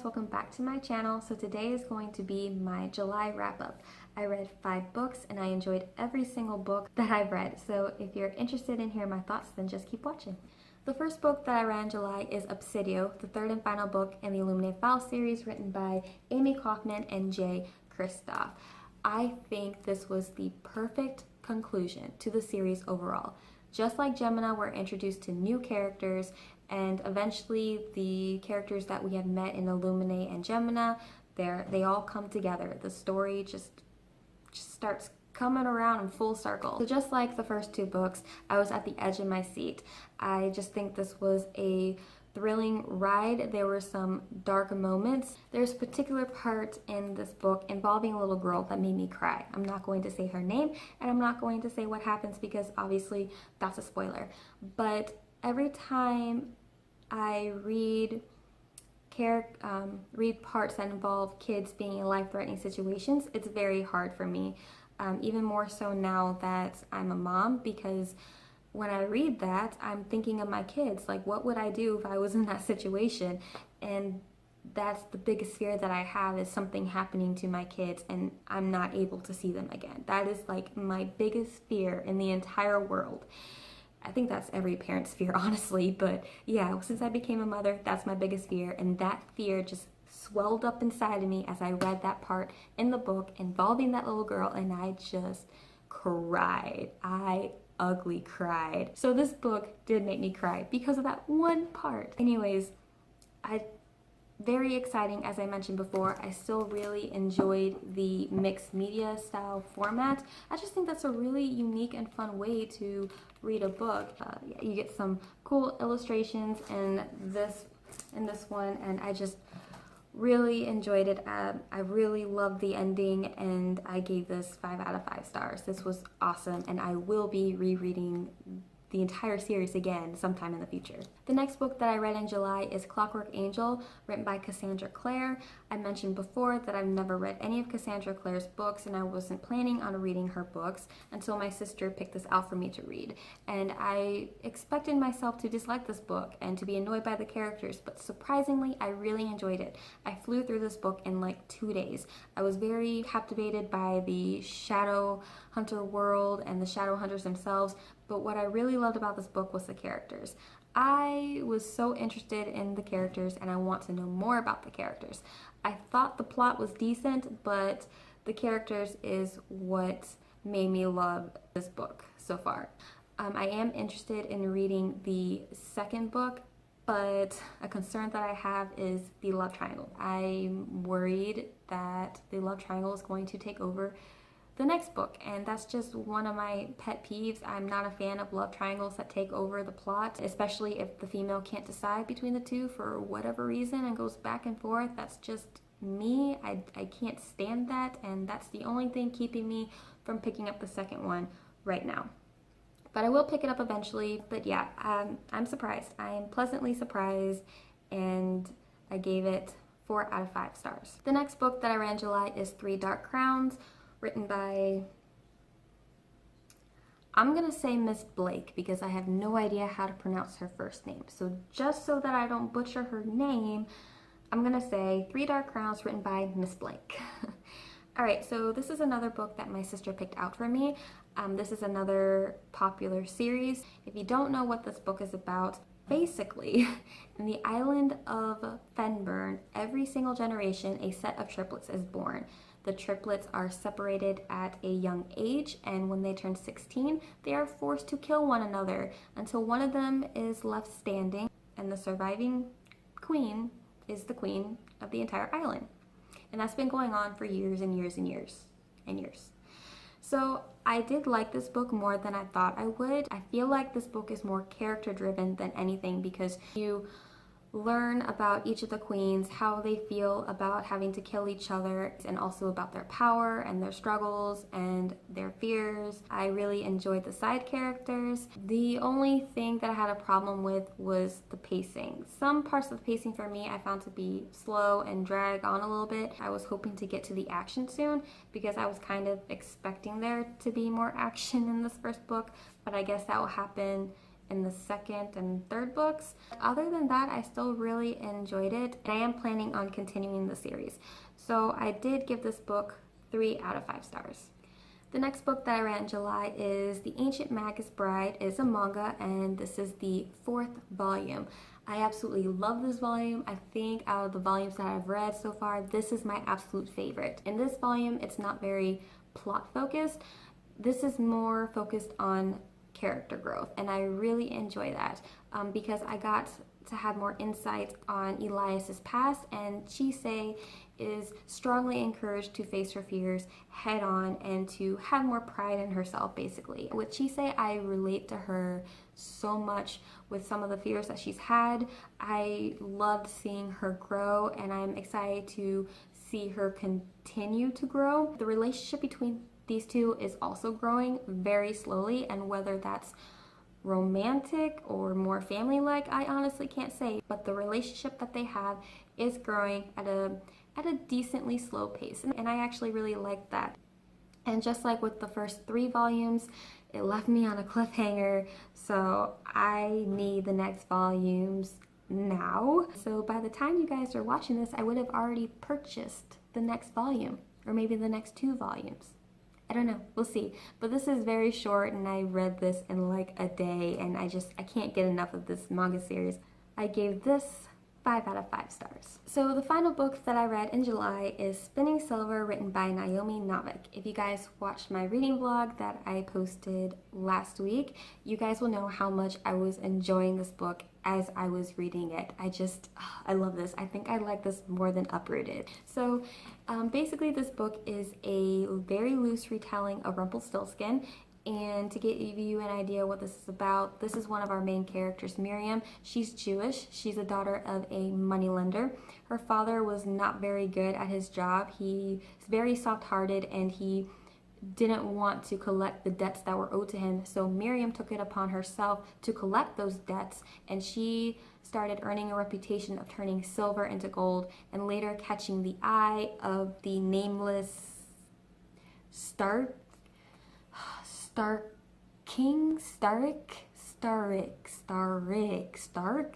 guys, welcome back to my channel. So today is going to be my July wrap-up. I read 5 books and I enjoyed every single book that I've read. So if you're interested in hearing my thoughts, then just keep watching. The first book that I read in July is Obsidio, the third and final book in the Illuminae Files series written by Amy Kaufman and Jay Kristoff. I think this was the perfect conclusion to the series overall. Just like Gemina, we're introduced to new characters, and eventually the characters that we have met in Illuminae and Gemina, they all come together. The story just starts coming around in full circle. So just like the first 2 books, I was at the edge of my seat. I just think this was a thrilling ride. There were some dark moments. There's a particular part in this book involving a little girl that made me cry. I'm not going to say her name and I'm not going to say what happens because obviously that's a spoiler. But every time I read parts that involve kids being in life-threatening situations, it's very hard for me. Even more so now that I'm a mom, because when I read that, I'm thinking of my kids. Like, what would I do if I was in that situation? And that's the biggest fear that I have, is something happening to my kids and I'm not able to see them again. That is like my biggest fear in the entire world. I think that's every parent's fear, honestly, but yeah, since I became a mother, that's my biggest fear, and that fear just swelled up inside of me as I read that part in the book involving that little girl, and I just cried. I ugly cried. So this book did make me cry because of that one part. Anyways, very exciting, as I mentioned before. I still really enjoyed the mixed media style format. I just think that's a really unique and fun way to read a book. You get some cool illustrations in this one, and I just really enjoyed it. I really loved the ending, and I gave this 5 out of 5 stars. This was awesome, and I will be rereading the entire series again sometime in the future. The next book that I read in July is Clockwork Angel, written by Cassandra Clare. I mentioned before that I've never read any of Cassandra Clare's books, and I wasn't planning on reading her books until my sister picked this out for me to read. And I expected myself to dislike this book and to be annoyed by the characters, but surprisingly, I really enjoyed it. I flew through this book in like 2 days. I was very captivated by the Shadow Hunter world and the Shadow Hunters themselves, but what I really loved about this book was the characters. I was so interested in the characters and I want to know more about the characters. I thought the plot was decent, but the characters is what made me love this book so far. I am interested in reading the second book, but a concern that I have is the love triangle. I'm worried that the love triangle is going to take over the next book, and that's just one of my pet peeves. I'm not a fan of love triangles that take over the plot, especially if the female can't decide between the two for whatever reason and goes back and forth. That's just me. I can't stand that, and that's the only thing keeping me from picking up the second one right now. But I will pick it up eventually. But yeah, I'm surprised. I am pleasantly surprised, and I gave it 4 out of 5 stars. The next book that I read in July is 3 Dark Crowns, written by, I'm gonna say Miss Blake because I have no idea how to pronounce her first name. So just so that I don't butcher her name, I'm gonna say 3 Dark Crowns, written by Miss Blake. Alright, so this is another book that my sister picked out for me. This is another popular series. If you don't know what this book is about, basically, in the island of Fenburn, every single generation, a set of triplets is born. The triplets are separated at a young age, and when they turn 16, they are forced to kill one another until one of them is left standing, and the surviving queen is the queen of the entire island. And that's been going on for years and years and years and years. So I did like this book more than I thought I would. I feel like this book is more character driven than anything, because you learn about each of the queens, how they feel about having to kill each other, and also about their power and their struggles and their fears. I really enjoyed the side characters. The only thing that I had a problem with was the pacing. Some parts of the pacing for me I found to be slow and drag on a little bit. I was hoping to get to the action soon because I was kind of expecting there to be more action in this first book, but I guess that will happen in the second and third books. Other than that, I still really enjoyed it, and I am planning on continuing the series. So I did give this book 3 out of 5 stars. The next book that I read in July is The Ancient Magus Bride. It's a manga, and this is the 4th volume. I absolutely love this volume. I think out of the volumes that I've read so far, this is my absolute favorite. In this volume, it's not very plot focused. This is more focused on character growth, and I really enjoy that because I got to have more insight on Elias's past, and Chisei is strongly encouraged to face her fears head on and to have more pride in herself, basically. With Chisei, I relate to her so much with some of the fears that she's had. I loved seeing her grow, and I'm excited to see her continue to grow. The relationship between these two is also growing very slowly, and whether that's romantic or more family-like, I honestly can't say, but the relationship that they have is growing at a decently slow pace, and I actually really like that. And just like with the first 3 volumes, it left me on a cliffhanger, so I need the next volumes now. So by the time you guys are watching this, I would have already purchased the next volume, or maybe the next 2 volumes. I don't know, we'll see. But this is very short, and I read this in like a day, and I can't get enough of this manga series. I gave this 5 out of 5 stars. So the final book that I read in July is Spinning Silver, written by Naomi Novik. If you guys watched my reading vlog that I posted last week, you guys will know how much I was enjoying this book as I was reading it. I love this. I think I like this more than Uprooted. So basically this book is a very loose retelling of Rumpelstiltskin. And to give you an idea what this is about, this is one of our main characters, Miriam. She's Jewish. She's a daughter of a moneylender. Her father was not very good at his job. He's very soft-hearted, and he didn't want to collect the debts that were owed to him. So Miriam took it upon herself to collect those debts, and she started earning a reputation of turning silver into gold, and later catching the eye of the nameless Stark.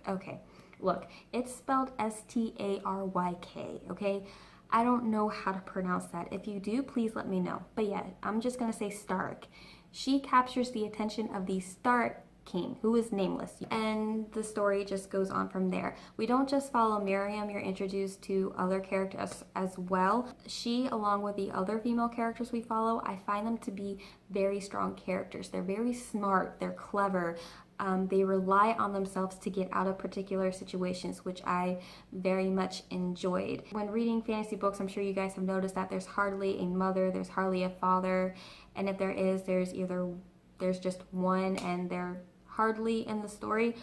Okay, look, it's spelled S-T-A-R-Y-K, okay? I don't know how to pronounce that. If you do, please let me know. But yeah, I'm just gonna say Stark. She captures the attention of the Stark King, who is nameless, and the story just goes on from there. We don't just follow Miriam, you're introduced to other characters as well. She, along with the other female characters we follow, I find them to be very strong characters. They're very smart, they're clever, they rely on themselves to get out of particular situations, which I very much enjoyed. When reading fantasy books, I'm sure you guys have noticed that there's hardly a mother, there's hardly a father, and if there is, there's just one, and they're hardly in the story.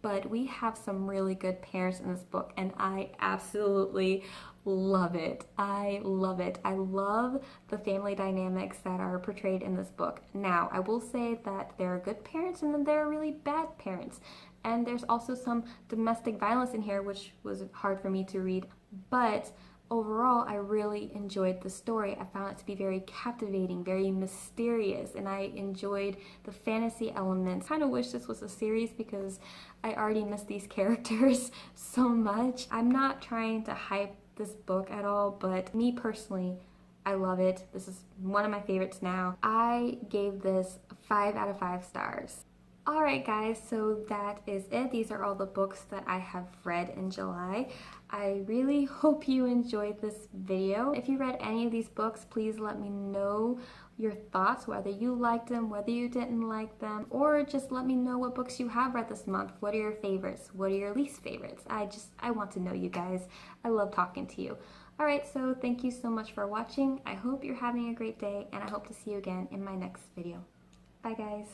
But we have some really good parents in this book, and I absolutely love it. I love it. I love the family dynamics that are portrayed in this book. Now, I will say that there are good parents and then there are really bad parents. And there's also some domestic violence in here, which was hard for me to read. But overall, I really enjoyed the story. I found it to be very captivating, very mysterious, and I enjoyed the fantasy elements. I kind of wish this was a series because I already miss these characters so much. I'm not trying to hype this book at all, but me personally, I love it. This is one of my favorites now. I gave this 5 out of 5 stars. Alright guys, so that is it. These are all the books that I have read in July. I really hope you enjoyed this video. If you read any of these books, please let me know your thoughts, whether you liked them, whether you didn't like them, or just let me know what books you have read this month. What are your favorites? What are your least favorites? I want to know, you guys. I love talking to you. Alright, so thank you so much for watching. I hope you're having a great day, and I hope to see you again in my next video. Bye guys.